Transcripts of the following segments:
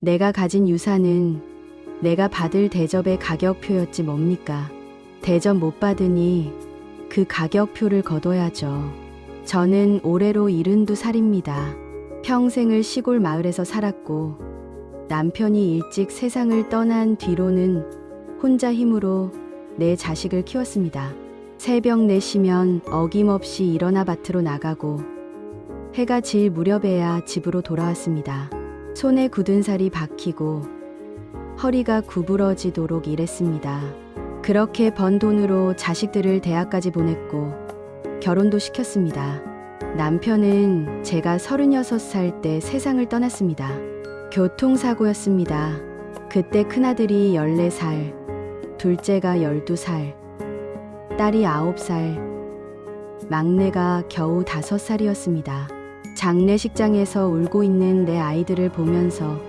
내가 가진 유산은 내가 받을 대접의 가격표였지 뭡니까? 대접 못 받으니 그 가격표를 거둬야죠. 저는 올해로 72살입니다. 평생을 시골 마을에서 살았고 남편이 일찍 세상을 떠난 뒤로는 혼자 힘으로 내 자식을 키웠습니다. 새벽 4시면 어김없이 일어나 밭으로 나가고 해가 질 무렵에야 집으로 돌아왔습니다. 손에 굳은 살이 박히고 허리가 구부러지도록 일했습니다. 그렇게 번 돈으로 자식들을 대학까지 보냈고 결혼도 시켰습니다. 남편은 제가 36살 때 세상을 떠났습니다. 교통사고였습니다. 그때 큰아들이 14살, 둘째가 12살, 딸이 9살, 막내가 겨우 5살이었습니다. 장례식장에서 울고 있는 내 아이들을 보면서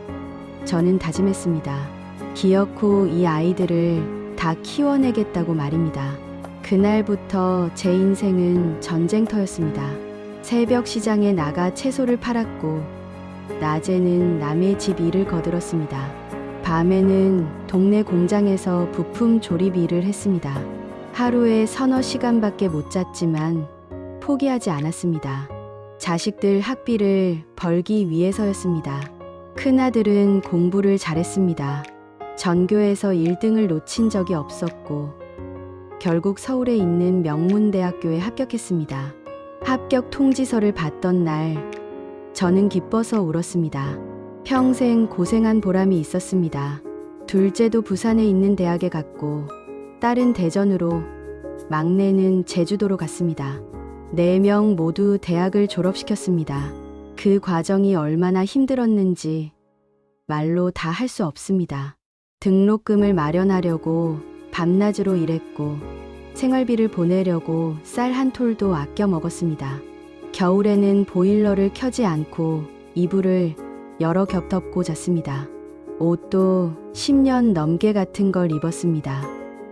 저는 다짐했습니다. 기어코 이 아이들을 다 키워내겠다고 말입니다. 그날부터 제 인생은 전쟁터였습니다. 새벽 시장에 나가 채소를 팔았고 낮에는 남의 집 일을 거들었습니다. 밤에는 동네 공장에서 부품 조립 일을 했습니다. 하루에 서너 시간밖에 못 잤지만 포기하지 않았습니다. 자식들 학비를 벌기 위해서였습니다. 큰아들은 공부를 잘했습니다. 전교에서 1등을 놓친 적이 없었고 결국 서울에 있는 명문대학교에 합격했습니다. 합격 통지서를 받던 날 저는 기뻐서 울었습니다. 평생 고생한 보람이 있었습니다. 둘째도 부산에 있는 대학에 갔고 딸은 대전으로, 막내는 제주도로 갔습니다. 4명 모두 대학을 졸업시켰습니다. 그 과정이 얼마나 힘들었는지 말로 다 할 수 없습니다. 등록금을 마련하려고 밤낮으로 일했고 생활비를 보내려고 쌀 한 톨도 아껴 먹었습니다. 겨울에는 보일러를 켜지 않고 이불을 여러 겹 덮고 잤습니다. 옷도 10년 넘게 같은 걸 입었습니다.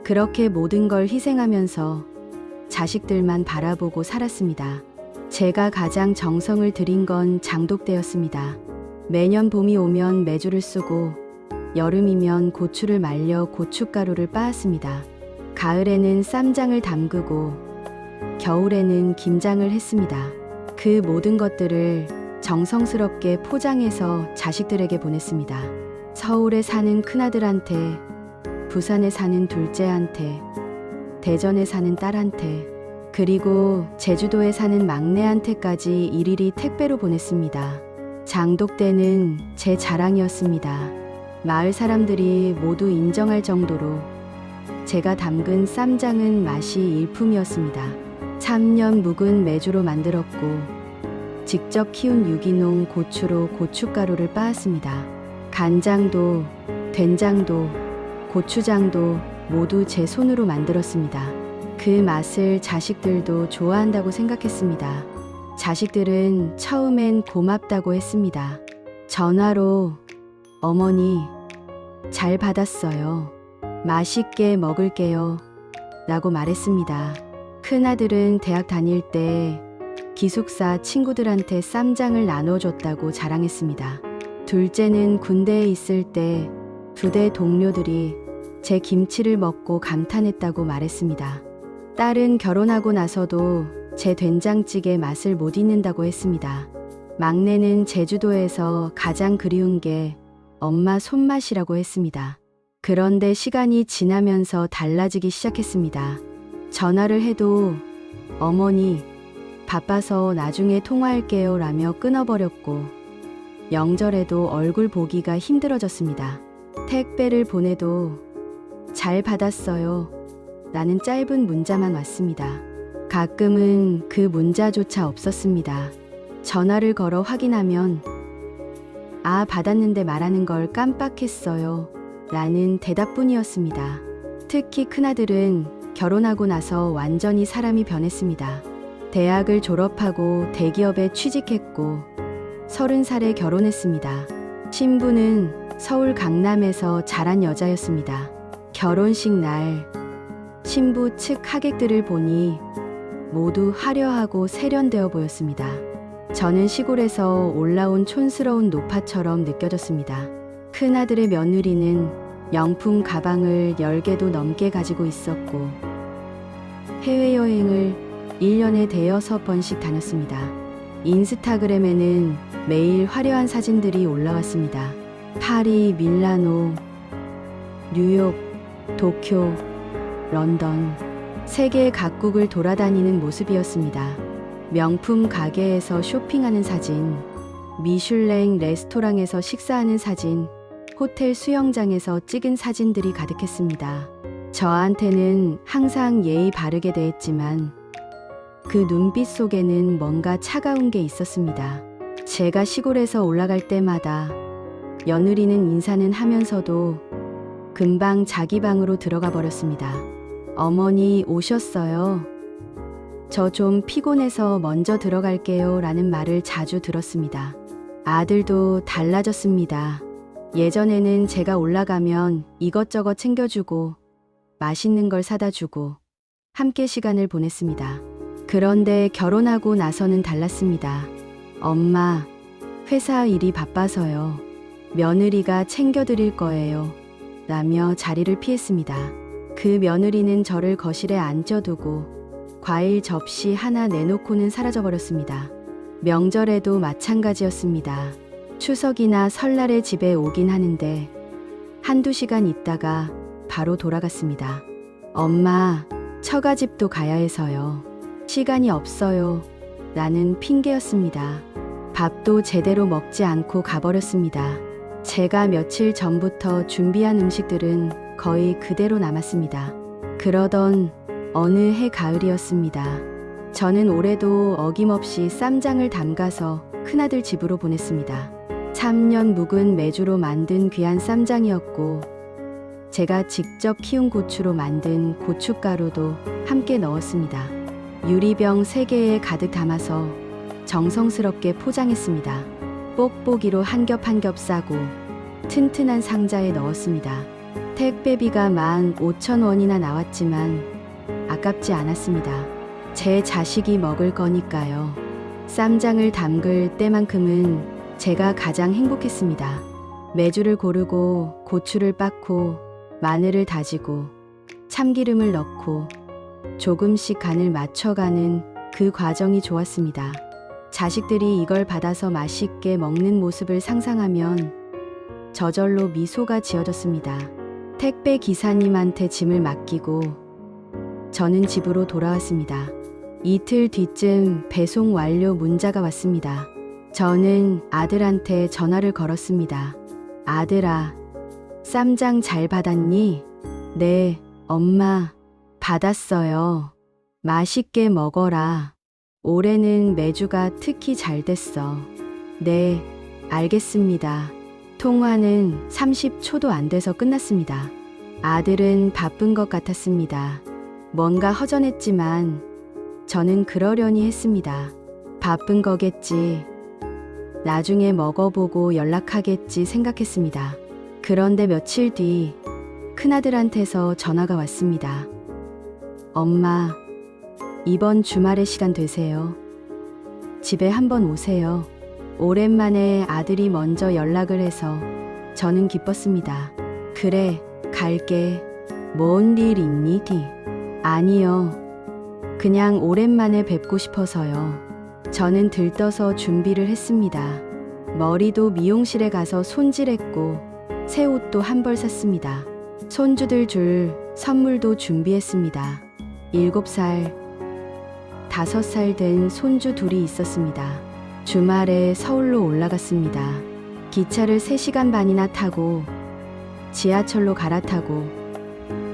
그렇게 모든 걸 희생하면서 자식들만 바라보고 살았습니다. 제가 가장 정성을 들인 건 장독대였습니다. 매년 봄이 오면 메주를 쓰고 여름이면 고추를 말려 고춧가루를 빻았습니다. 가을에는 쌈장을 담그고 겨울에는 김장을 했습니다. 그 모든 것들을 정성스럽게 포장해서 자식들에게 보냈습니다. 서울에 사는 큰아들한테, 부산에 사는 둘째한테, 대전에 사는 딸한테, 그리고 제주도에 사는 막내한테까지 일일이 택배로 보냈습니다. 장독대는 제 자랑이었습니다. 마을 사람들이 모두 인정할 정도로 제가 담근 쌈장은 맛이 일품이었습니다. 3년 묵은 메주로 만들었고 직접 키운 유기농 고추로 고춧가루를 빻았습니다. 간장도, 된장도, 고추장도 모두 제 손으로 만들었습니다. 그 맛을 자식들도 좋아한다고 생각했습니다. 자식들은 처음엔 고맙다고 했습니다. 전화로 어머니 잘 받았어요. 맛있게 먹을게요. 라고 말했습니다. 큰아들은 대학 다닐 때 기숙사 친구들한테 쌈장을 나눠줬다고 자랑했습니다. 둘째는 군대에 있을 때 부대 동료들이 제 김치를 먹고 감탄했다고 말했습니다. 딸은 결혼하고 나서도 제 된장찌개 맛을 못 잊는다고 했습니다. 막내는 제주도에서 가장 그리운 게 엄마 손맛이라고 했습니다. 그런데 시간이 지나면서 달라지기 시작했습니다. 전화를 해도 어머니 바빠서 나중에 통화할게요 라며 끊어버렸고 명절에도 얼굴 보기가 힘들어졌습니다. 택배를 보내도 잘 받았어요 라는 짧은 문자만 왔습니다. 가끔은 그 문자조차 없었습니다. 전화를 걸어 확인하면 아 받았는데 말하는 걸 깜빡했어요 라는 대답뿐이었습니다. 특히 큰아들은 결혼하고 나서 완전히 사람이 변했습니다. 대학을 졸업하고 대기업에 취직했고 30살에 결혼했습니다. 신부는 서울 강남에서 자란 여자였습니다. 결혼식 날 신부 측 하객들을 보니 모두 화려하고 세련되어 보였습니다. 저는 시골에서 올라온 촌스러운 노파처럼 느껴졌습니다. 큰아들의 며느리는 명품 가방을 10개도 넘게 가지고 있었고 해외여행을 1년에 대여섯 번씩 다녔습니다. 인스타그램에는 매일 화려한 사진들이 올라왔습니다. 파리, 밀라노, 뉴욕, 도쿄, 런던, 세계 각국을 돌아다니는 모습이었습니다. 명품 가게에서 쇼핑하는 사진, 미슐랭 레스토랑에서 식사하는 사진, 호텔 수영장에서 찍은 사진들이 가득했습니다. 저한테는 항상 예의 바르게 대했지만 그 눈빛 속에는 뭔가 차가운 게 있었습니다. 제가 시골에서 올라갈 때마다 며느리는 인사는 하면서도 금방 자기 방으로 들어가 버렸습니다. 어머니 오셨어요. 저 좀 피곤해서 먼저 들어갈게요 라는 말을 자주 들었습니다. 아들도 달라졌습니다. 예전에는 제가 올라가면 이것저것 챙겨주고 맛있는 걸 사다 주고 함께 시간을 보냈습니다. 그런데 결혼하고 나서는 달랐습니다. 엄마, 회사 일이 바빠서요. 며느리가 챙겨드릴 거예요. 라며 자리를 피했습니다. 그 며느리는 저를 거실에 앉혀두고 과일 접시 하나 내놓고는 사라져버렸습니다. 명절에도 마찬가지였습니다. 추석이나 설날에 집에 오긴 하는데 한두 시간 있다가 바로 돌아갔습니다. 엄마, 처가집도 가야 해서요. 시간이 없어요. 라는 핑계였습니다. 밥도 제대로 먹지 않고 가버렸습니다. 제가 며칠 전부터 준비한 음식들은 거의 그대로 남았습니다. 그러던 어느 해 가을이었습니다. 저는 올해도 어김없이 쌈장을 담가서 큰아들 집으로 보냈습니다. 3년 묵은 메주로 만든 귀한 쌈장이었고 제가 직접 키운 고추로 만든 고춧가루도 함께 넣었습니다. 유리병 3개에 가득 담아서 정성스럽게 포장했습니다. 뽁뽁이로 한 겹 한 겹 싸고 튼튼한 상자에 넣었습니다. 택배비가 15,000원이나 나왔지만 아깝지 않았습니다. 제 자식이 먹을 거니까요. 쌈장을 담글 때만큼은 제가 가장 행복했습니다. 메주를 고르고 고추를 빻고 마늘을 다지고 참기름을 넣고 조금씩 간을 맞춰가는 그 과정이 좋았습니다. 자식들이 이걸 받아서 맛있게 먹는 모습을 상상하면 저절로 미소가 지어졌습니다. 택배 기사님한테 짐을 맡기고 저는 집으로 돌아왔습니다. 이틀 뒤쯤 배송 완료 문자가 왔습니다. 저는 아들한테 전화를 걸었습니다. 아들아, 쌈장 잘 받았니? 네, 엄마, 받았어요. 맛있게 먹어라. 올해는 메주가 특히 잘 됐어. 네, 알겠습니다. 통화는 30초도 안 돼서 끝났습니다. 아들은 바쁜 것 같았습니다. 뭔가 허전했지만 저는 그러려니 했습니다. 바쁜 거겠지. 나중에 먹어보고 연락하겠지 생각했습니다. 그런데 며칠 뒤 큰아들한테서 전화가 왔습니다. 엄마, 이번 주말에 시간 되세요? 집에 한번 오세요. 오랜만에 아들이 먼저 연락을 해서 저는 기뻤습니다. 그래, 갈게. 뭔 일 있니, 디? 아니요. 그냥 오랜만에 뵙고 싶어서요. 저는 들떠서 준비를 했습니다. 머리도 미용실에 가서 손질했고 새 옷도 한 벌 샀습니다. 손주들 줄 선물도 준비했습니다. 7살, 5살 된 손주 둘이 있었습니다. 주말에 서울로 올라갔습니다. 기차를 3시간 반이나 타고 지하철로 갈아타고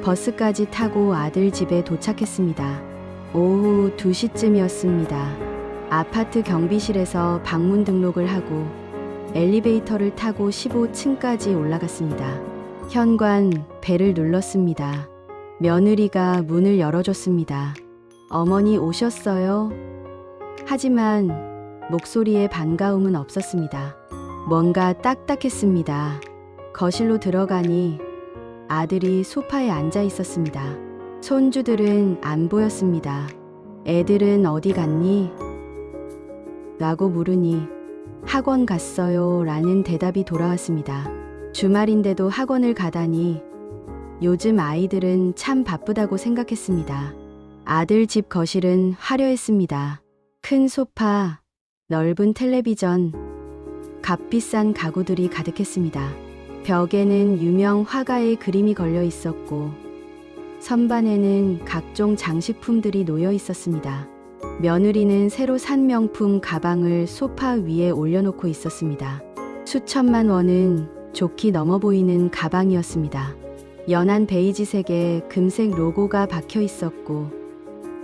버스까지 타고 아들 집에 도착했습니다. 오후 2시쯤이었습니다. 아파트 경비실에서 방문 등록을 하고 엘리베이터를 타고 15층까지 올라갔습니다. 현관 벨을 눌렀습니다. 며느리가 문을 열어줬습니다. 어머니 오셨어요? 하지만 목소리에 반가움은 없었습니다. 뭔가 딱딱했습니다. 거실로 들어가니 아들이 소파에 앉아 있었습니다. 손주들은 안 보였습니다. 애들은 어디 갔니? 라고 물으니 학원 갔어요 라는 대답이 돌아왔습니다. 주말인데도 학원을 가다니 요즘 아이들은 참 바쁘다고 생각했습니다. 아들 집 거실은 화려했습니다. 큰 소파, 넓은 텔레비전, 값비싼 가구들이 가득했습니다. 벽에는 유명 화가의 그림이 걸려 있었고 선반에는 각종 장식품들이 놓여 있었습니다. 며느리는 새로 산 명품 가방을 소파 위에 올려놓고 있었습니다. 수천만 원은 좋게 넘어 보이는 가방이었습니다. 연한 베이지색에 금색 로고가 박혀 있었고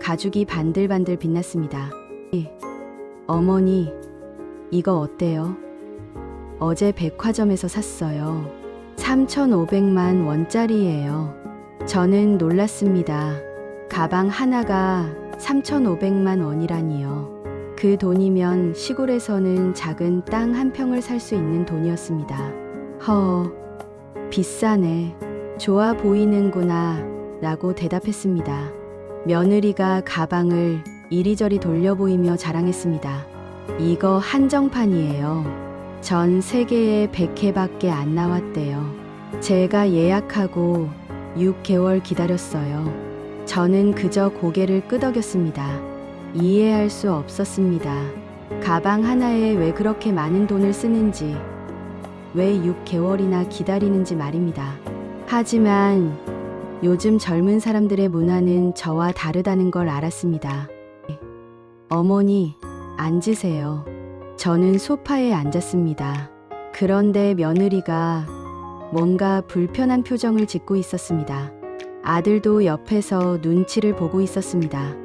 가죽이 반들반들 빛났습니다. 어머니, 이거 어때요? 어제 백화점에서 샀어요. 3,500만 원짜리예요. 저는 놀랐습니다. 가방 하나가 3,500만 원이라니요. 그 돈이면 시골에서는 작은 땅 한 평을 살 수 있는 돈이었습니다. 비싸네. 좋아 보이는구나 라고 대답했습니다. 며느리가 가방을 이리저리 돌려 보이며 자랑했습니다. 이거 한정판이에요. 전 세계에 100회밖에 안 나왔대요. 제가 예약하고 6개월 기다렸어요. 저는 그저 고개를 끄덕였습니다. 이해할 수 없었습니다. 가방 하나에 왜 그렇게 많은 돈을 쓰는지, 왜 6개월이나 기다리는지 말입니다. 하지만 요즘 젊은 사람들의 문화는 저와 다르다는 걸 알았습니다. 어머니, 앉으세요. 저는 소파에 앉았습니다. 그런데 며느리가 뭔가 불편한 표정을 짓고 있었습니다. 아들도 옆에서 눈치를 보고 있었습니다.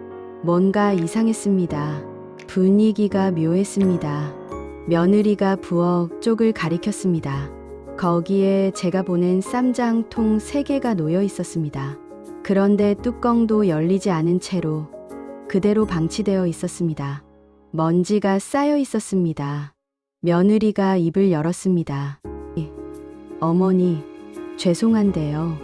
뭔가 이상했습니다. 분위기가 묘했습니다. 며느리가 부엌 쪽을 가리켰습니다. 거기에 제가 보낸 쌈장통 3개가 놓여 있었습니다. 그런데 뚜껑도 열리지 않은 채로 그대로 방치되어 있었습니다. 먼지가 쌓여 있었습니다. 며느리가 입을 열었습니다. 어머니, 죄송한데요.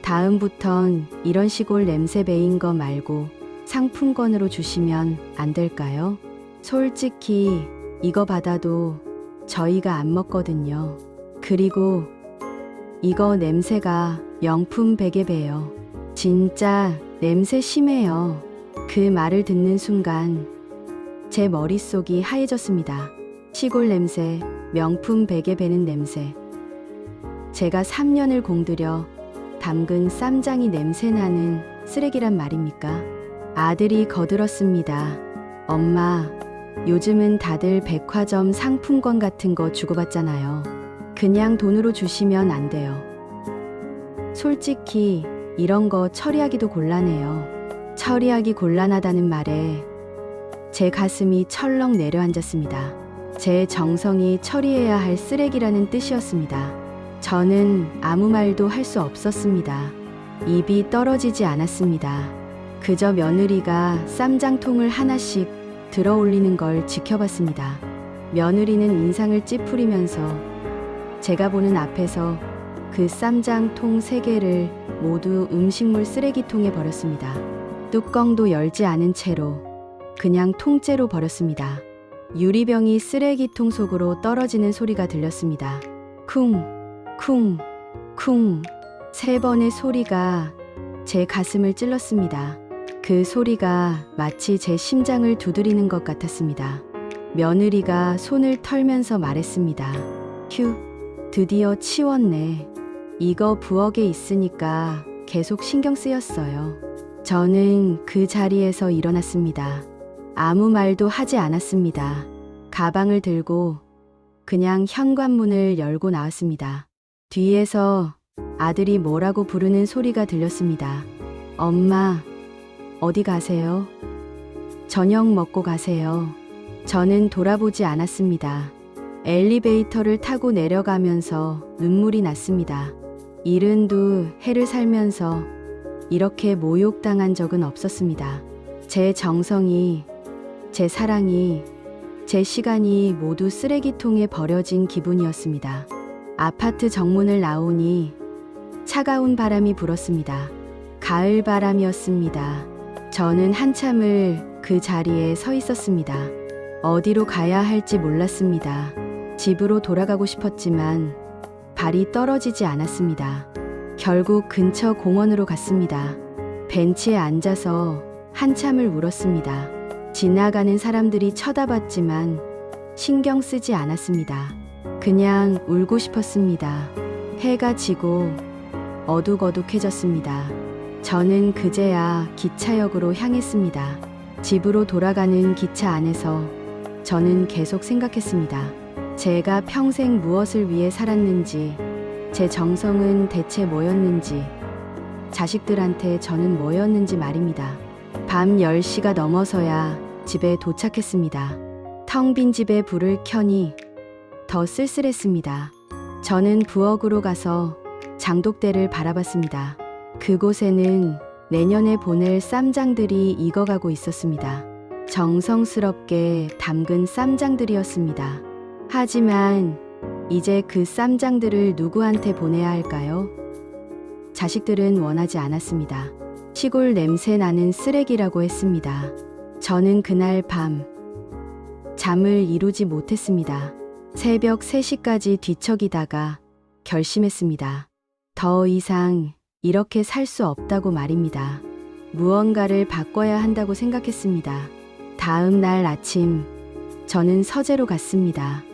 다음부턴 이런 시골 냄새 배인 거 말고 상품권으로 주시면 안 될까요? 솔직히 이거 받아도 저희가 안 먹거든요. 그리고 이거 냄새가 명품 베개 배요. 진짜 냄새 심해요. 그 말을 듣는 순간 제 머릿속이 하얘졌습니다. 시골 냄새, 명품 베개 베는 냄새. 제가 3년을 공들여 담근 쌈장이 냄새나는 쓰레기란 말입니까? 아들이 거들었습니다. 엄마, 요즘은 다들 백화점 상품권 같은 거 주고받잖아요. 그냥 돈으로 주시면 안 돼요. 솔직히 이런 거 처리하기도 곤란해요. 처리하기 곤란하다는 말에 제 가슴이 철렁 내려앉았습니다. 제 정성이 처리해야 할 쓰레기라는 뜻이었습니다. 저는 아무 말도 할 수 없었습니다. 입이 떨어지지 않았습니다. 그저 며느리가 쌈장통을 하나씩 들어 올리는 걸 지켜봤습니다. 며느리는 인상을 찌푸리면서 제가 보는 앞에서 그 쌈장통 3개를 모두 음식물 쓰레기통에 버렸습니다. 뚜껑도 열지 않은 채로 그냥 통째로 버렸습니다. 유리병이 쓰레기통 속으로 떨어지는 소리가 들렸습니다. 쿵, 쿵, 쿵. 3번의 소리가 제 가슴을 찔렀습니다. 그 소리가 마치 제 심장을 두드리는 것 같았습니다. 며느리가 손을 털면서 말했습니다. 휴, 드디어 치웠네. 이거 부엌에 있으니까 계속 신경 쓰였어요. 저는 그 자리에서 일어났습니다. 아무 말도 하지 않았습니다. 가방을 들고 그냥 현관문을 열고 나왔습니다. 뒤에서 아들이 뭐라고 부르는 소리가 들렸습니다. 엄마, 어디 가세요? 저녁 먹고 가세요. 저는 돌아보지 않았습니다. 엘리베이터를 타고 내려가면서 눈물이 났습니다. 72해를 살면서 이렇게 모욕당한 적은 없었습니다. 제 정성이, 제 사랑이, 제 시간이 모두 쓰레기통에 버려진 기분이었습니다. 아파트 정문을 나오니 차가운 바람이 불었습니다. 가을 바람이었습니다. 저는 한참을 그 자리에 서 있었습니다. 어디로 가야 할지 몰랐습니다. 집으로 돌아가고 싶었지만 발이 떨어지지 않았습니다. 결국 근처 공원으로 갔습니다. 벤치에 앉아서 한참을 울었습니다. 지나가는 사람들이 쳐다봤지만 신경 쓰지 않았습니다. 그냥 울고 싶었습니다. 해가 지고 어둑어둑해졌습니다. 저는 그제야 기차역으로 향했습니다. 집으로 돌아가는 기차 안에서 저는 계속 생각했습니다. 제가 평생 무엇을 위해 살았는지, 제 정성은 대체 뭐였는지, 자식들한테 저는 뭐였는지 말입니다. 밤 10시가 넘어서야 집에 도착했습니다. 텅 빈 집에 불을 켜니 더 쓸쓸했습니다. 저는 부엌으로 가서 장독대를 바라봤습니다. 그곳에는 내년에 보낼 쌈장들이 익어가고 있었습니다. 정성스럽게 담근 쌈장들이었습니다. 하지만 이제 그 쌈장들을 누구한테 보내야 할까요? 자식들은 원하지 않았습니다. 시골 냄새 나는 쓰레기라고 했습니다. 저는 그날 밤 잠을 이루지 못했습니다. 새벽 3시까지 뒤척이다가 결심했습니다. 더 이상 이렇게 살 수 없다고 말입니다. 무언가를 바꿔야 한다고 생각했습니다. 다음 날 아침, 저는 서재로 갔습니다.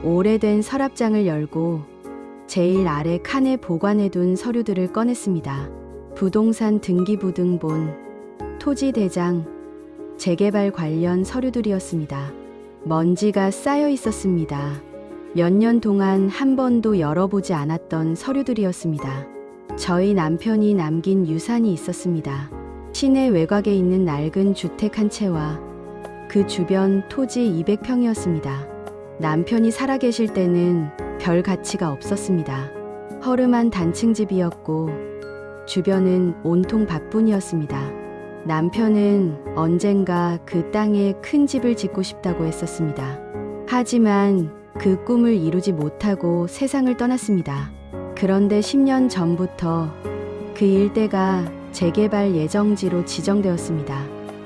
오래된 서랍장을 열고 제일 아래 칸에 보관해둔 서류들을 꺼냈습니다. 부동산 등기부등본, 토지대장, 재개발 관련 서류들이었습니다. 먼지가 쌓여 있었습니다. 몇 년 동안 한 번도 열어보지 않았던 서류들이었습니다. 저희 남편이 남긴 유산이 있었습니다. 시내 외곽에 있는 낡은 주택 한 채와 그 주변 토지 200평이었습니다. 남편이 살아계실 때는 별 가치가 없었습니다. 허름한 단층집이었고 주변은 온통 밭뿐이었습니다. 남편은 언젠가 그 땅에 큰 집을 짓고 싶다고 했었습니다. 하지만 그 꿈을 이루지 못하고 세상을 떠났습니다. 그런데 10년 전부터 그 일대가 재개발 예정지로 지정되었습니다.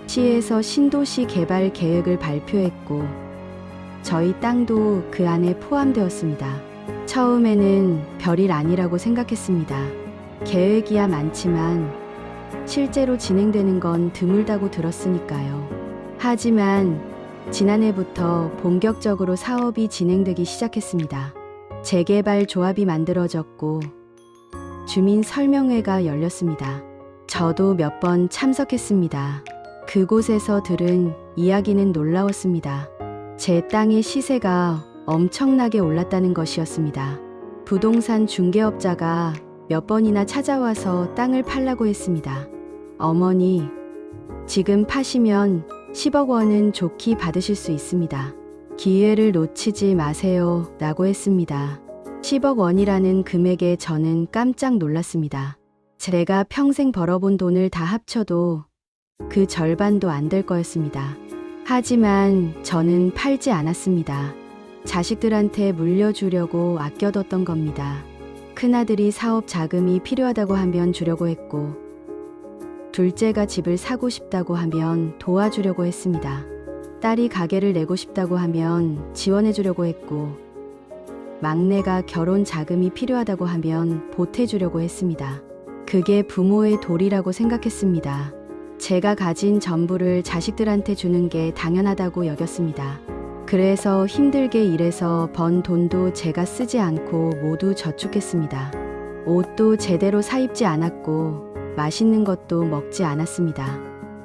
시에서 신도시 개발 계획을 발표했고 저희 땅도 그 안에 포함되었습니다. 처음에는 별일 아니라고 생각했습니다. 계획이야 많지만 실제로 진행되는 건 드물다고 들었으니까요. 하지만 지난해부터 본격적으로 사업이 진행되기 시작했습니다. 재개발 조합이 만들어졌고 주민 설명회가 열렸습니다. 저도 몇 번 참석했습니다. 그곳에서 들은 이야기는 놀라웠습니다. 제 땅의 시세가 엄청나게 올랐다는 것이었습니다. 부동산 중개업자가 몇 번이나 찾아와서 땅을 팔라고 했습니다. 어머니, 지금 파시면 10억 원은 좋게 받으실 수 있습니다. 기회를 놓치지 마세요 라고 했습니다. 10억 원이라는 금액에 저는 깜짝 놀랐습니다. 제가 평생 벌어본 돈을 다 합쳐도 그 절반도 안 될 거였습니다. 하지만 저는 팔지 않았습니다. 자식들한테 물려주려고 아껴뒀던 겁니다. 큰아들이 사업 자금이 필요하다고 하면 주려고 했고 둘째가 집을 사고 싶다고 하면 도와주려고 했습니다. 딸이 가게를 내고 싶다고 하면 지원해주려고 했고 막내가 결혼 자금이 필요하다고 하면 보태주려고 했습니다. 그게 부모의 도리라고 생각했습니다. 제가 가진 전부를 자식들한테 주는 게 당연하다고 여겼습니다. 그래서 힘들게 일해서 번 돈도 제가 쓰지 않고 모두 저축했습니다. 옷도 제대로 사 입지 않았고 맛있는 것도 먹지 않았습니다.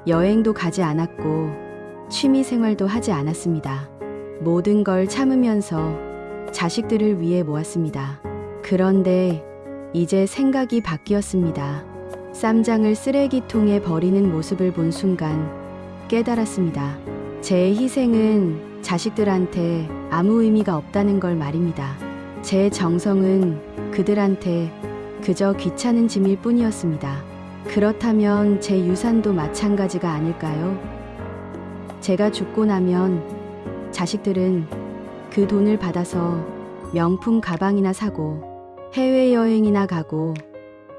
여행도 가지 않았고 취미 생활도 하지 않았습니다. 모든 걸 참으면서 자식들을 위해 모았습니다. 그런데 이제 생각이 바뀌었습니다. 쌈장을 쓰레기통에 버리는 모습을 본 순간 깨달았습니다. 제 희생은 자식들한테 아무 의미가 없다는 걸 말입니다. 제 정성은 그들한테 그저 귀찮은 짐일 뿐이었습니다. 그렇다면 제 유산도 마찬가지가 아닐까요? 제가 죽고 나면 자식들은 그 돈을 받아서 명품 가방이나 사고 해외여행이나 가고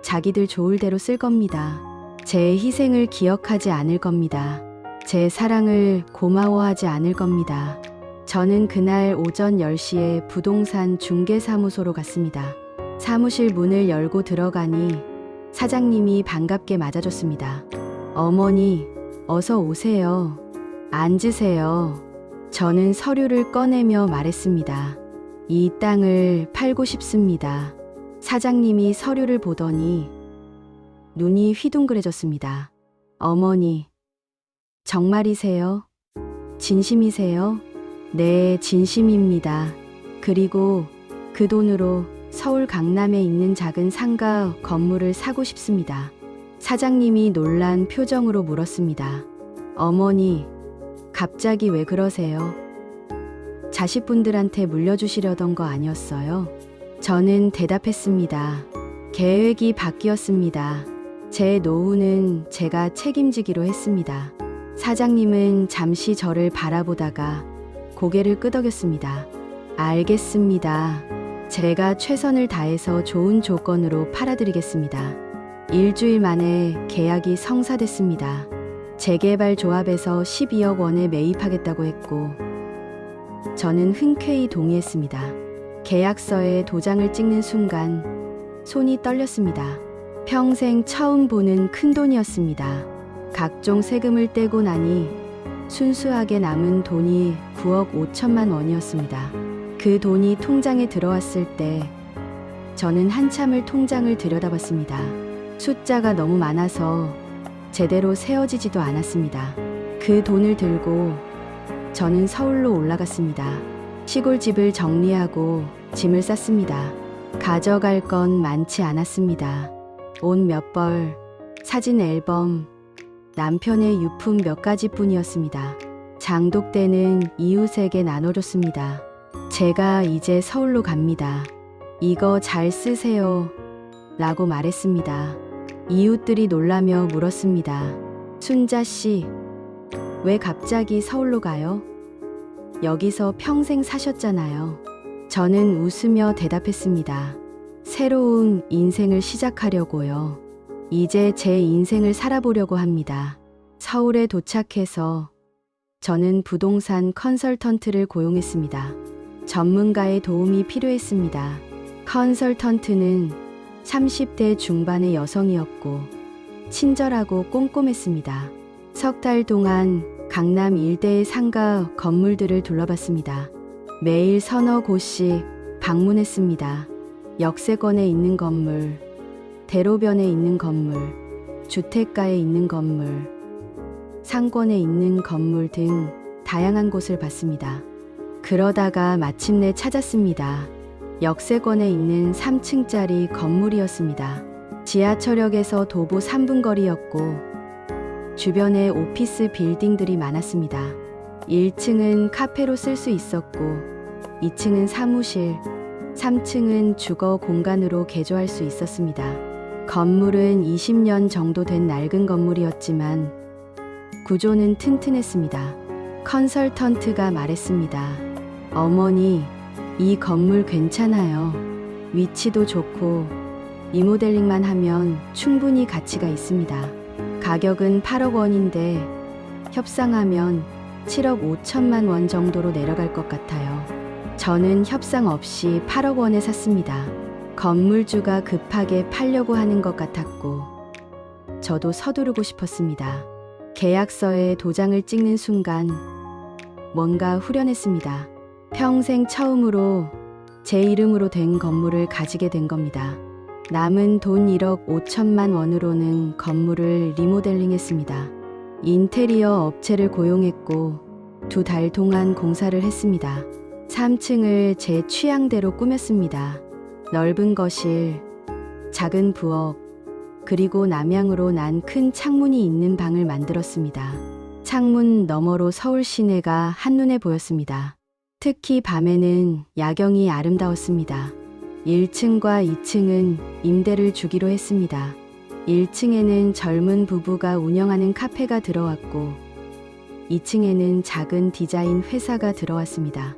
자기들 좋을 대로 쓸 겁니다. 제 희생을 기억하지 않을 겁니다. 제 사랑을 고마워하지 않을 겁니다. 저는 그날 오전 10시에 부동산 중개사무소로 갔습니다. 사무실 문을 열고 들어가니 사장님이 반갑게 맞아줬습니다. 어머니, 어서 오세요. 앉으세요. 저는 서류를 꺼내며 말했습니다. 이 땅을 팔고 싶습니다. 사장님이 서류를 보더니 눈이 휘둥그레졌습니다. 어머니, 정말이세요? 진심이세요? 네, 진심입니다. 그리고 그 돈으로 서울 강남에 있는 작은 상가 건물을 사고 싶습니다. 사장님이 놀란 표정으로 물었습니다. 어머니, 갑자기 왜 그러세요? 자식분들한테 물려주시려던 거 아니었어요? 저는 대답했습니다. 계획이 바뀌었습니다. 제 노후는 제가 책임지기로 했습니다. 사장님은 잠시 저를 바라보다가 고개를 끄덕였습니다. 알겠습니다. 제가 최선을 다해서 좋은 조건으로 팔아드리겠습니다. 일주일 만에 계약이 성사됐습니다. 재개발 조합에서 12억 원에 매입하겠다고 했고 저는 흔쾌히 동의했습니다. 계약서에 도장을 찍는 순간 손이 떨렸습니다. 평생 처음 보는 큰돈이었습니다. 각종 세금을 떼고 나니 순수하게 남은 돈이 9억 5천만 원이었습니다. 그 돈이 통장에 들어왔을 때 저는 한참을 통장을 들여다봤습니다. 숫자가 너무 많아서 제대로 세어지지도 않았습니다. 그 돈을 들고 저는 서울로 올라갔습니다. 시골집을 정리하고 짐을 쌌습니다. 가져갈 건 많지 않았습니다. 옷 몇 벌, 사진 앨범, 남편의 유품 몇 가지뿐이었습니다. 장독대는 이웃에게 나눠줬습니다. 제가 이제 서울로 갑니다. 이거 잘 쓰세요. 라고 말했습니다. 이웃들이 놀라며 물었습니다. 순자 씨, 왜 갑자기 서울로 가요? 여기서 평생 사셨잖아요. 저는 웃으며 대답했습니다. 새로운 인생을 시작하려고요. 이제 제 인생을 살아보려고 합니다. 서울에 도착해서 저는 부동산 컨설턴트를 고용했습니다. 전문가의 도움이 필요했습니다. 컨설턴트는 30대 중반의 여성이었고 친절하고 꼼꼼했습니다. 석 달 동안 강남 일대의 상가 건물들을 둘러봤습니다. 매일 서너 곳씩 방문했습니다. 역세권에 있는 건물, 대로변에 있는 건물, 주택가에 있는 건물, 상권에 있는 건물 등 다양한 곳을 봤습니다. 그러다가 마침내 찾았습니다. 역세권에 있는 3층짜리 건물이었습니다. 지하철역에서 도보 3분 거리였고 주변에 오피스 빌딩들이 많았습니다. 1층은 카페로 쓸 수 있었고 2층은 사무실, 3층은 주거 공간으로 개조할 수 있었습니다. 건물은 20년 정도 된 낡은 건물이었지만 구조는 튼튼했습니다. 컨설턴트가 말했습니다. 어머니, 이 건물 괜찮아요. 위치도 좋고 리모델링만 하면 충분히 가치가 있습니다. 가격은 8억 원인데 협상하면 7억 5천만 원 정도로 내려갈 것 같아요. 저는 협상 없이 8억 원에 샀습니다. 건물주가 급하게 팔려고 하는 것 같았고 저도 서두르고 싶었습니다. 계약서에 도장을 찍는 순간 뭔가 후련했습니다. 평생 처음으로 제 이름으로 된 건물을 가지게 된 겁니다. 남은 돈 1억 5천만 원으로는 건물을 리모델링했습니다. 인테리어 업체를 고용했고 2달 동안 공사를 했습니다. 3층을 제 취향대로 꾸몄습니다. 넓은 거실, 작은 부엌, 그리고 남향으로 난 큰 창문이 있는 방을 만들었습니다. 창문 너머로 서울 시내가 한눈에 보였습니다. 특히 밤에는 야경이 아름다웠습니다. 1층과 2층은 임대를 주기로 했습니다. 1층에는 젊은 부부가 운영하는 카페가 들어왔고 2층에는 작은 디자인 회사가 들어왔습니다.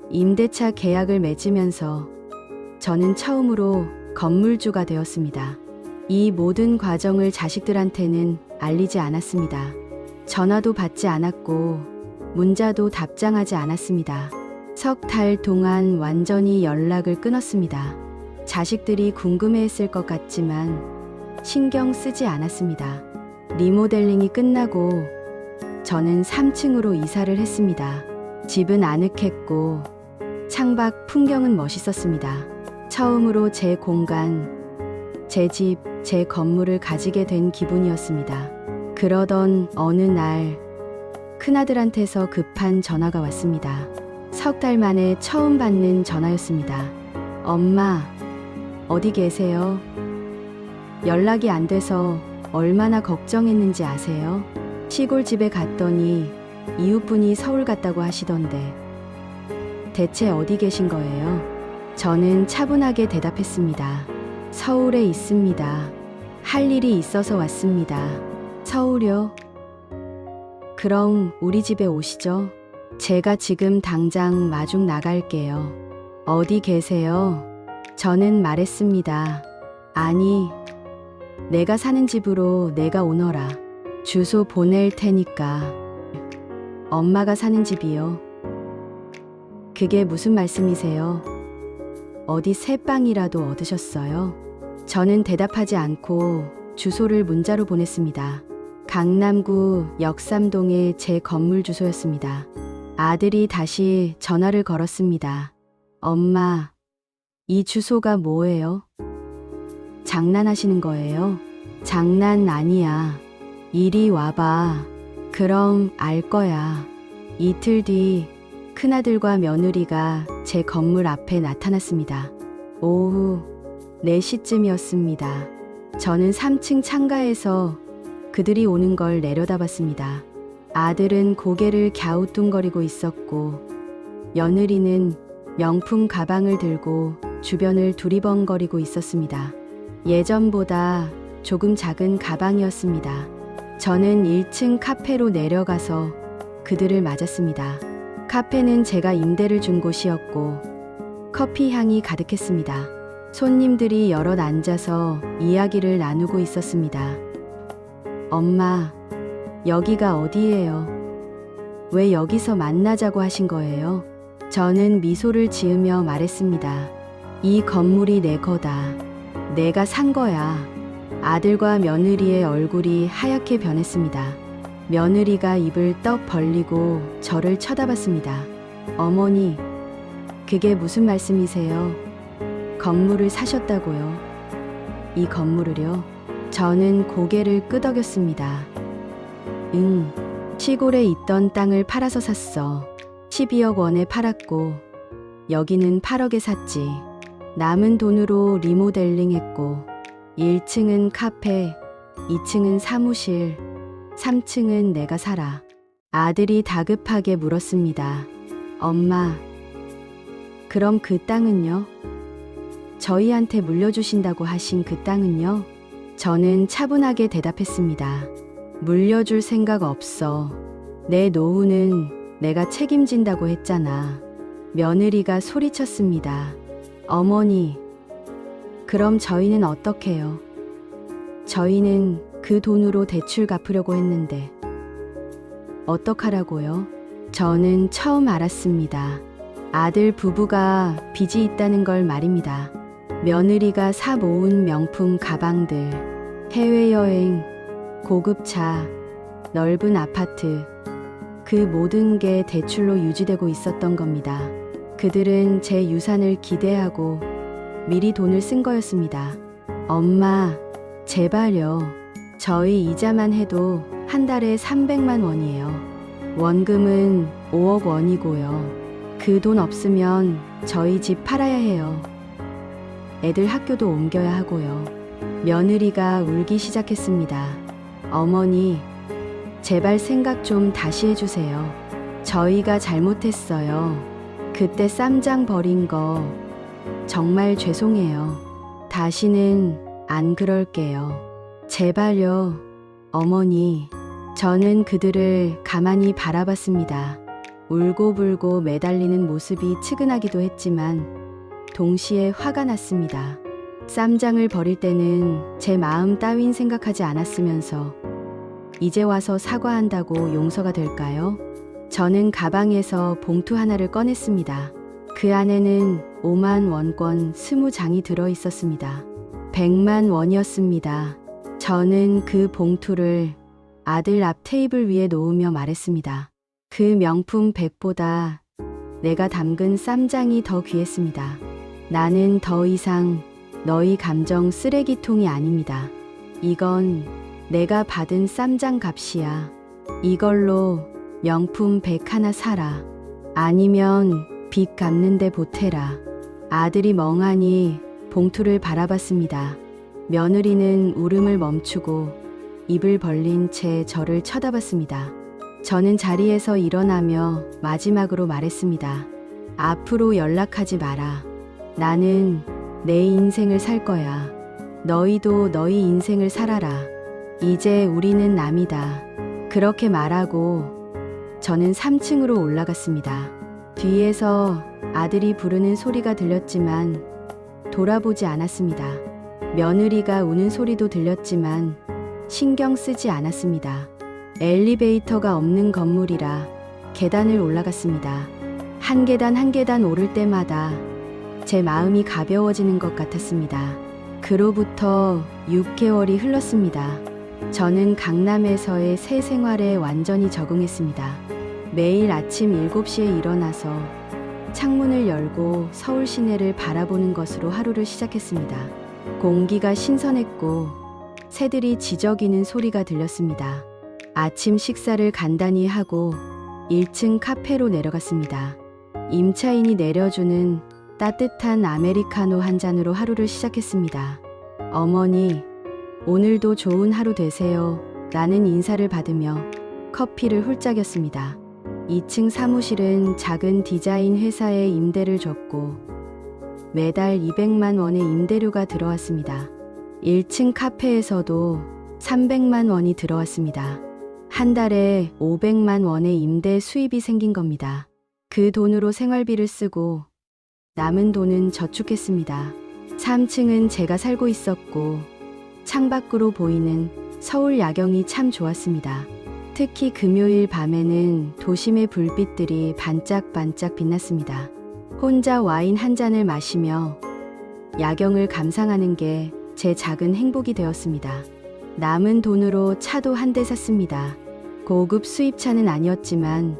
임대차 계약을 맺으면서 저는 처음으로 건물주가 되었습니다. 이 모든 과정을 자식들한테는 알리지 않았습니다. 전화도 받지 않았고 문자도 답장하지 않았습니다. 석 달 동안 완전히 연락을 끊었습니다. 자식들이 궁금해했을 것 같지만 신경 쓰지 않았습니다. 리모델링이 끝나고 저는 3층으로 이사를 했습니다. 집은 아늑했고 창밖 풍경은 멋있었습니다. 처음으로 제 공간, 제 집, 제 건물을 가지게 된 기분이었습니다. 그러던 어느 날 큰아들한테서 급한 전화가 왔습니다. 석 달 만에 처음 받는 전화였습니다. 엄마, 어디 계세요? 연락이 안 돼서 얼마나 걱정했는지 아세요? 시골집에 갔더니 이웃분이 서울 갔다고 하시던데 대체 어디 계신 거예요? 저는 차분하게 대답했습니다. 서울에 있습니다. 할 일이 있어서 왔습니다. 서울요? 그럼 우리 집에 오시죠. 제가 지금 당장 마중 나갈게요. 어디 계세요? 저는 말했습니다. 아니, 내가 사는 집으로 내가 오너라. 주소 보낼 테니까. 엄마가 사는 집이요. 그게 무슨 말씀이세요? 어디 새 빵이라도 얻으셨어요? 저는 대답하지 않고 주소를 문자로 보냈습니다. 강남구 역삼동의 제 건물 주소였습니다. 아들이 다시 전화를 걸었습니다. 엄마, 이 주소가 뭐예요? 장난하시는 거예요? 장난 아니야. 이리 와봐. 그럼 알 거야. 이틀 뒤 큰아들과 며느리가 제 건물 앞에 나타났습니다. 오후 4시쯤이었습니다. 저는 3층 창가에서 그들이 오는 걸 내려다봤습니다. 아들은 고개를 갸우뚱거리고 있었고 며느리는 명품 가방을 들고 주변을 두리번거리고 있었습니다. 예전보다 조금 작은 가방이었습니다. 저는 1층 카페로 내려가서 그들을 맞았습니다. 카페는 제가 임대를 준 곳이었고 커피 향이 가득했습니다. 손님들이 여럿 앉아서 이야기를 나누고 있었습니다. 엄마, 여기가 어디예요? 왜 여기서 만나자고 하신 거예요? 저는 미소를 지으며 말했습니다. 이 건물이 내 거다. 내가 산 거야. 아들과 며느리의 얼굴이 하얗게 변했습니다. 며느리가 입을 떡 벌리고 저를 쳐다봤습니다. 어머니, 그게 무슨 말씀이세요? 건물을 사셨다고요? 이 건물을요? 저는 고개를 끄덕였습니다. 응, 시골에 있던 땅을 팔아서 샀어. 12억 원에 팔았고 여기는 8억에 샀지. 남은 돈으로 리모델링 했고 1층은 카페, 2층은 사무실, 3층은 내가 살아. 아들이 다급하게 물었습니다. 엄마, 그럼 그 땅은요? 저희한테 물려주신다고 하신 그 땅은요? 저는 차분하게 대답했습니다. 물려줄 생각 없어. 내 노후는 내가 책임진다고 했잖아. 며느리가 소리쳤습니다. 어머니, 그럼 저희는 어떡해요? 저희는 그 돈으로 대출 갚으려고 했는데. 어떡하라고요? 저는 처음 알았습니다. 아들 부부가 빚이 있다는 걸 말입니다. 며느리가 사 모은 명품 가방들, 해외여행, 고급차, 넓은 아파트, 그 모든 게 대출로 유지되고 있었던 겁니다. 그들은 제 유산을 기대하고 미리 돈을 쓴 거였습니다. 엄마, 제발요. 저희 이자만 해도 한 달에 300만 원이에요. 원금은 5억 원이고요. 그 돈 없으면 저희 집 팔아야 해요. 애들 학교도 옮겨야 하고요. 며느리가 울기 시작했습니다. 어머니, 제발 생각 좀 다시 해주세요. 저희가 잘못했어요. 그때 쌈장 버린 거 정말 죄송해요. 다시는 안 그럴게요. 제발요, 어머니. 저는 그들을 가만히 바라봤습니다. 울고불고 매달리는 모습이 측은하기도 했지만 동시에 화가 났습니다. 쌈장을 버릴 때는 제 마음 따윈 생각하지 않았으면서 이제 와서 사과한다고 용서가 될까요? 저는 가방에서 봉투 하나를 꺼냈습니다. 그 안에는 5만 원권 20장이 들어 있었습니다. 100만 원이었습니다. 저는 그 봉투를 아들 앞 테이블 위에 놓으며 말했습니다. 그 명품 백보다 내가 담근 쌈장이 더 귀했습니다. 나는 더 이상 너희 감정 쓰레기통이 아닙니다. 이건 내가 받은 쌈장 값이야. 이걸로 명품 백 하나 사라. 아니면 빚 갚는데 보태라. 아들이 멍하니 봉투를 바라봤습니다. 며느리는 울음을 멈추고 입을 벌린 채 저를 쳐다봤습니다. 저는 자리에서 일어나며 마지막으로 말했습니다. 앞으로 연락하지 마라. 나는 내 인생을 살 거야. 너희도 너희 인생을 살아라. 이제 우리는 남이다. 그렇게 말하고 저는 3층으로 올라갔습니다. 뒤에서 아들이 부르는 소리가 들렸지만 돌아보지 않았습니다. 며느리가 우는 소리도 들렸지만 신경 쓰지 않았습니다. 엘리베이터가 없는 건물이라 계단을 올라갔습니다. 한 계단 한 계단 오를 때마다 제 마음이 가벼워지는 것 같았습니다. 그로부터 6개월이 흘렀습니다. 저는 강남에서의 새 생활에 완전히 적응했습니다. 매일 아침 7시에 일어나서 창문을 열고 서울 시내를 바라보는 것으로 하루를 시작했습니다. 공기가 신선했고 새들이 지저귀는 소리가 들렸습니다. 아침 식사를 간단히 하고 1층 카페로 내려갔습니다. 임차인이 내려주는 따뜻한 아메리카노 한 잔으로 하루를 시작했습니다. 어머니, 오늘도 좋은 하루 되세요. 라는 인사를 받으며 커피를 훌쩍였습니다. 2층 사무실은 작은 디자인 회사에 임대를 줬고 매달 200만 원의 임대료가 들어왔습니다. 1층 카페에서도 300만 원이 들어왔습니다. 한 달에 500만 원의 임대 수입이 생긴 겁니다. 그 돈으로 생활비를 쓰고 남은 돈은 저축했습니다. 3층은 제가 살고 있었고 창밖으로 보이는 서울 야경이 참 좋았습니다. 특히 금요일 밤에는 도심의 불빛들이 반짝반짝 빛났습니다. 혼자 와인 한 잔을 마시며 야경을 감상하는 게 제 작은 행복이 되었습니다. 남은 돈으로 차도 한 대 샀습니다. 고급 수입차는 아니었지만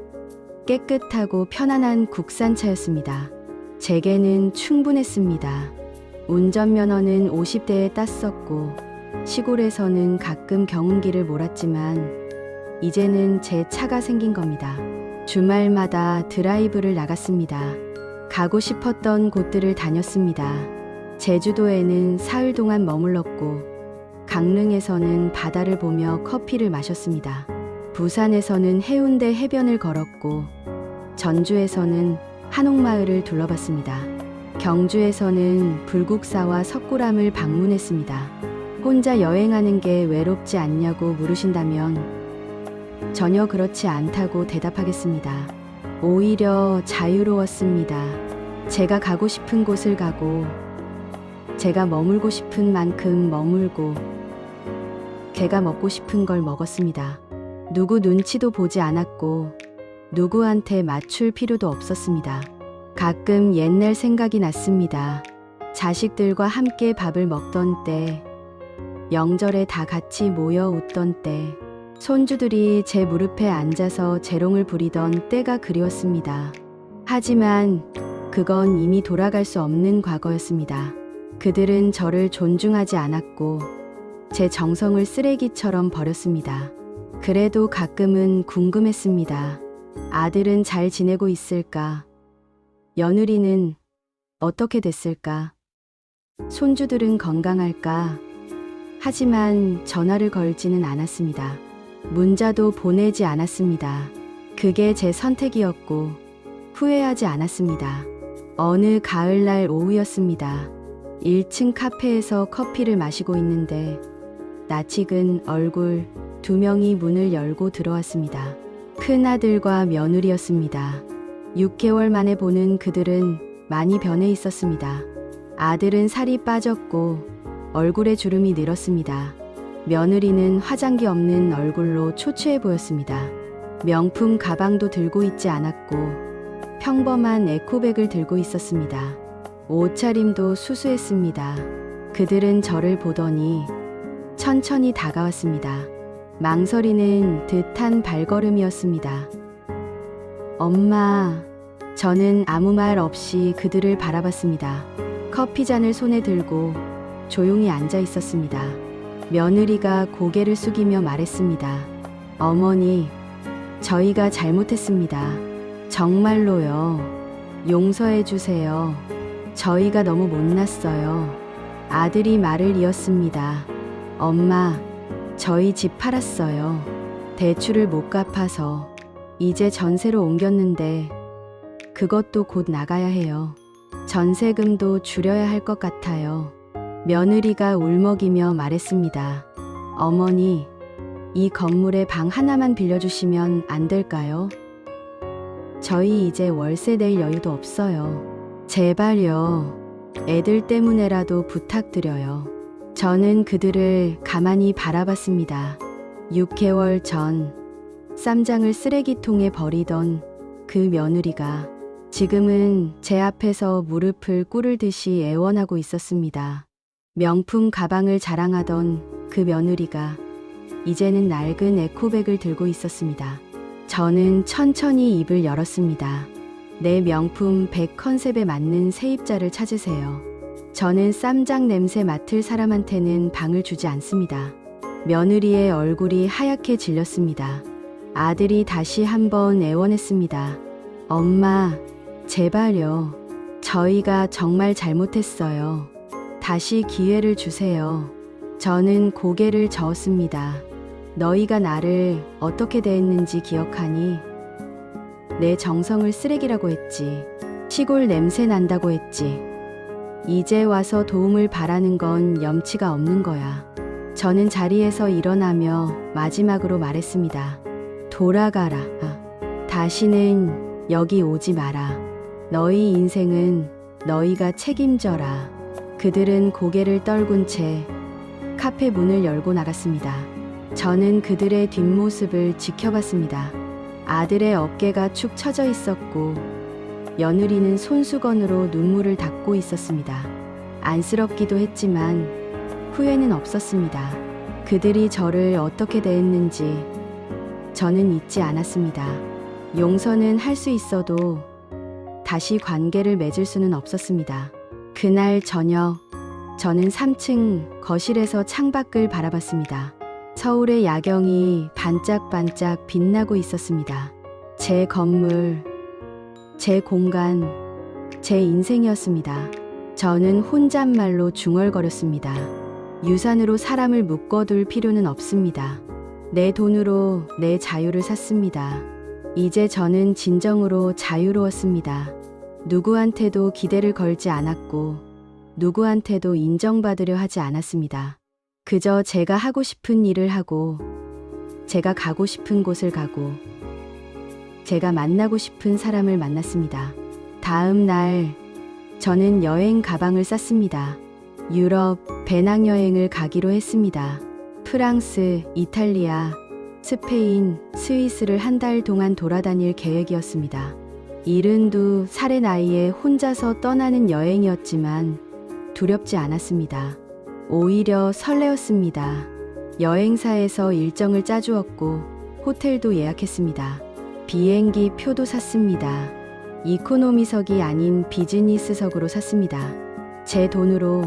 깨끗하고 편안한 국산차였습니다. 제게는 충분했습니다. 운전면허는 50대에 땄었고 시골에서는 가끔 경운기를 몰았지만 이제는 제 차가 생긴 겁니다. 주말마다 드라이브를 나갔습니다. 가고 싶었던 곳들을 다녔습니다. 제주도에는 사흘 동안 머물렀고 강릉에서는 바다를 보며 커피를 마셨습니다. 부산에서는 해운대 해변을 걸었고 전주에서는 한옥마을을 둘러봤습니다. 경주에서는 불국사와 석굴암을 방문했습니다. 혼자 여행하는 게 외롭지 않냐고 물으신다면 전혀 그렇지 않다고 대답하겠습니다. 오히려 자유로웠습니다. 제가 가고 싶은 곳을 가고 제가 머물고 싶은 만큼 머물고 제가 먹고 싶은 걸 먹었습니다. 누구 눈치도 보지 않았고 누구한테 맞출 필요도 없었습니다. 가끔 옛날 생각이 났습니다. 자식들과 함께 밥을 먹던 때, 명절에 다 같이 모여 웃던 때, 손주들이 제 무릎에 앉아서 재롱을 부리던 때가 그리웠습니다. 하지만 그건 이미 돌아갈 수 없는 과거였습니다. 그들은 저를 존중하지 않았고 제 정성을 쓰레기처럼 버렸습니다. 그래도 가끔은 궁금했습니다. 아들은 잘 지내고 있을까? 며느리는 어떻게 됐을까? 손주들은 건강할까? 하지만 전화를 걸지는 않았습니다. 문자도 보내지 않았습니다. 그게 제 선택이었고 후회하지 않았습니다. 어느 가을날 오후였습니다. 1층 카페에서 커피를 마시고 있는데 낯익은 얼굴 2명이 문을 열고 들어왔습니다. 큰아들과 며느리였습니다. 6개월 만에 보는 그들은 많이 변해 있었습니다. 아들은 살이 빠졌고 얼굴에 주름이 늘었습니다. 며느리는 화장기 없는 얼굴로 초췌해 보였습니다. 명품 가방도 들고 있지 않았고 평범한 에코백을 들고 있었습니다. 옷차림도 수수했습니다. 그들은 저를 보더니 천천히 다가왔습니다. 망설이는 듯한 발걸음이었습니다. 엄마, 저는 아무 말 없이 그들을 바라봤습니다. 커피잔을 손에 들고 조용히 앉아 있었습니다. 며느리가 고개를 숙이며 말했습니다. 어머니, 저희가 잘못했습니다. 정말로요. 용서해 주세요. 저희가 너무 못났어요. 아들이 말을 이었습니다. 엄마, 저희 집 팔았어요. 대출을 못 갚아서 이제 전세로 옮겼는데 그것도 곧 나가야 해요. 전세금도 줄여야 할 것 같아요. 며느리가 울먹이며 말했습니다. 어머니, 이 건물에 방 하나만 빌려주시면 안 될까요? 저희 이제 월세 낼 여유도 없어요. 제발요. 애들 때문에라도 부탁드려요. 저는 그들을 가만히 바라봤습니다. 6개월 전 쌈장을 쓰레기통에 버리던 그 며느리가 지금은 제 앞에서 무릎을 꿇을듯이 애원하고 있었습니다. 명품 가방을 자랑하던 그 며느리가 이제는 낡은 에코백을 들고 있었습니다. 저는 천천히 입을 열었습니다. 내 명품 백 컨셉에 맞는 세입자를 찾으세요. 저는 쌈장 냄새 맡을 사람한테는 방을 주지 않습니다. 며느리의 얼굴이 하얗게 질렸습니다. 아들이 다시 한번 애원했습니다. 엄마, 제발요. 저희가 정말 잘못했어요. 다시 기회를 주세요. 저는 고개를 저었습니다. 너희가 나를 어떻게 대했는지 기억하니? 내 정성을 쓰레기라고 했지. 시골 냄새 난다고 했지. 이제 와서 도움을 바라는 건 염치가 없는 거야. 저는 자리에서 일어나며 마지막으로 말했습니다. 돌아가라. 다시는 여기 오지 마라. 너희 인생은 너희가 책임져라. 그들은 고개를 떨군 채 카페 문을 열고 나갔습니다. 저는 그들의 뒷모습을 지켜봤습니다. 아들의 어깨가 축 처져 있었고 며느리는 손수건으로 눈물을 닦고 있었습니다. 안쓰럽기도 했지만 후회는 없었습니다. 그들이 저를 어떻게 대했는지 저는 잊지 않았습니다. 용서는 할 수 있어도 다시 관계를 맺을 수는 없었습니다. 그날 저녁 저는 3층 거실에서 창밖을 바라봤습니다. 서울의 야경이 반짝반짝 빛나고 있었습니다. 제 건물, 제 공간, 제 인생이었습니다. 저는 혼잣말로 중얼거렸습니다. 유산으로 사람을 묶어둘 필요는 없습니다. 내 돈으로 내 자유를 샀습니다. 이제 저는 진정으로 자유로웠습니다. 누구한테도 기대를 걸지 않았고 누구한테도 인정받으려 하지 않았습니다. 그저 제가 하고 싶은 일을 하고 제가 가고 싶은 곳을 가고 제가 만나고 싶은 사람을 만났습니다. 다음 날 저는 여행 가방을 쌌습니다. 유럽 배낭여행을 가기로 했습니다. 프랑스, 이탈리아, 스페인, 스위스를 한 달 동안 돌아다닐 계획이었습니다. 72살의 나이에 혼자서 떠나는 여행이었지만 두렵지 않았습니다. 오히려 설레었습니다. 여행사에서 일정을 짜주었고 호텔도 예약했습니다. 비행기 표도 샀습니다. 이코노미석이 아닌 비즈니스석으로 샀습니다. 제 돈으로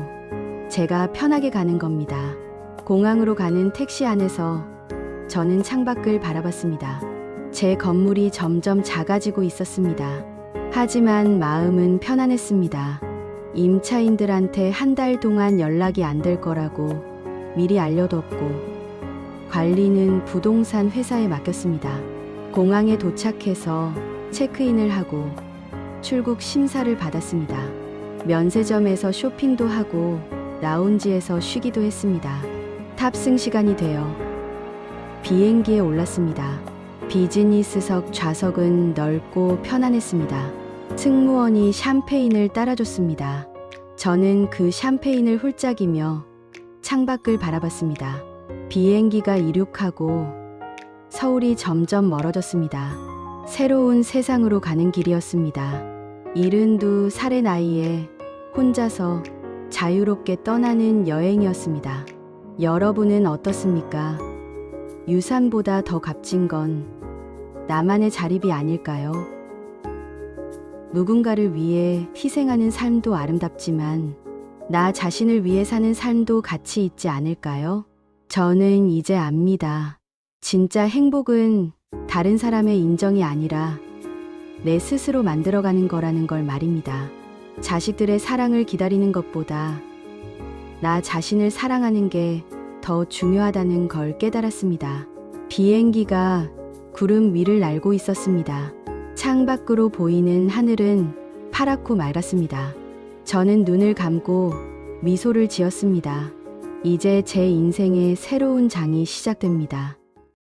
제가 편하게 가는 겁니다. 공항으로 가는 택시 안에서 저는 창밖을 바라봤습니다. 제 건물이 점점 작아지고 있었습니다. 하지만 마음은 편안했습니다. 임차인들한테 한 달 동안 연락이 안 될 거라고 미리 알려뒀고 관리는 부동산 회사에 맡겼습니다. 공항에 도착해서 체크인을 하고 출국 심사를 받았습니다. 면세점에서 쇼핑도 하고 라운지에서 쉬기도 했습니다. 탑승 시간이 되어 비행기에 올랐습니다. 비즈니스석 좌석은 넓고 편안했습니다. 승무원이 샴페인을 따라줬습니다. 저는 그 샴페인을 훌짝이며 창밖을 바라봤습니다. 비행기가 이륙하고 서울이 점점 멀어졌습니다. 새로운 세상으로 가는 길이었습니다. 72살의 나이에 혼자서 자유롭게 떠나는 여행이었습니다. 여러분은 어떻습니까? 유산보다 더 값진 건 나만의 자립이 아닐까요? 누군가를 위해 희생하는 삶도 아름답지만 나 자신을 위해 사는 삶도 가치 있지 않을까요? 저는 이제 압니다. 진짜 행복은 다른 사람의 인정이 아니라 내 스스로 만들어가는 거라는 걸 말입니다. 자식들의 사랑을 기다리는 것보다 나 자신을 사랑하는 게 더 중요하다는 걸 깨달았습니다. 비행기가 구름 위를 날고 있었습니다. 창밖으로 보이는 하늘은 파랗고 맑았습니다. 저는 눈을 감고 미소를 지었습니다. 이제 제 인생의 새로운 장이 시작됩니다.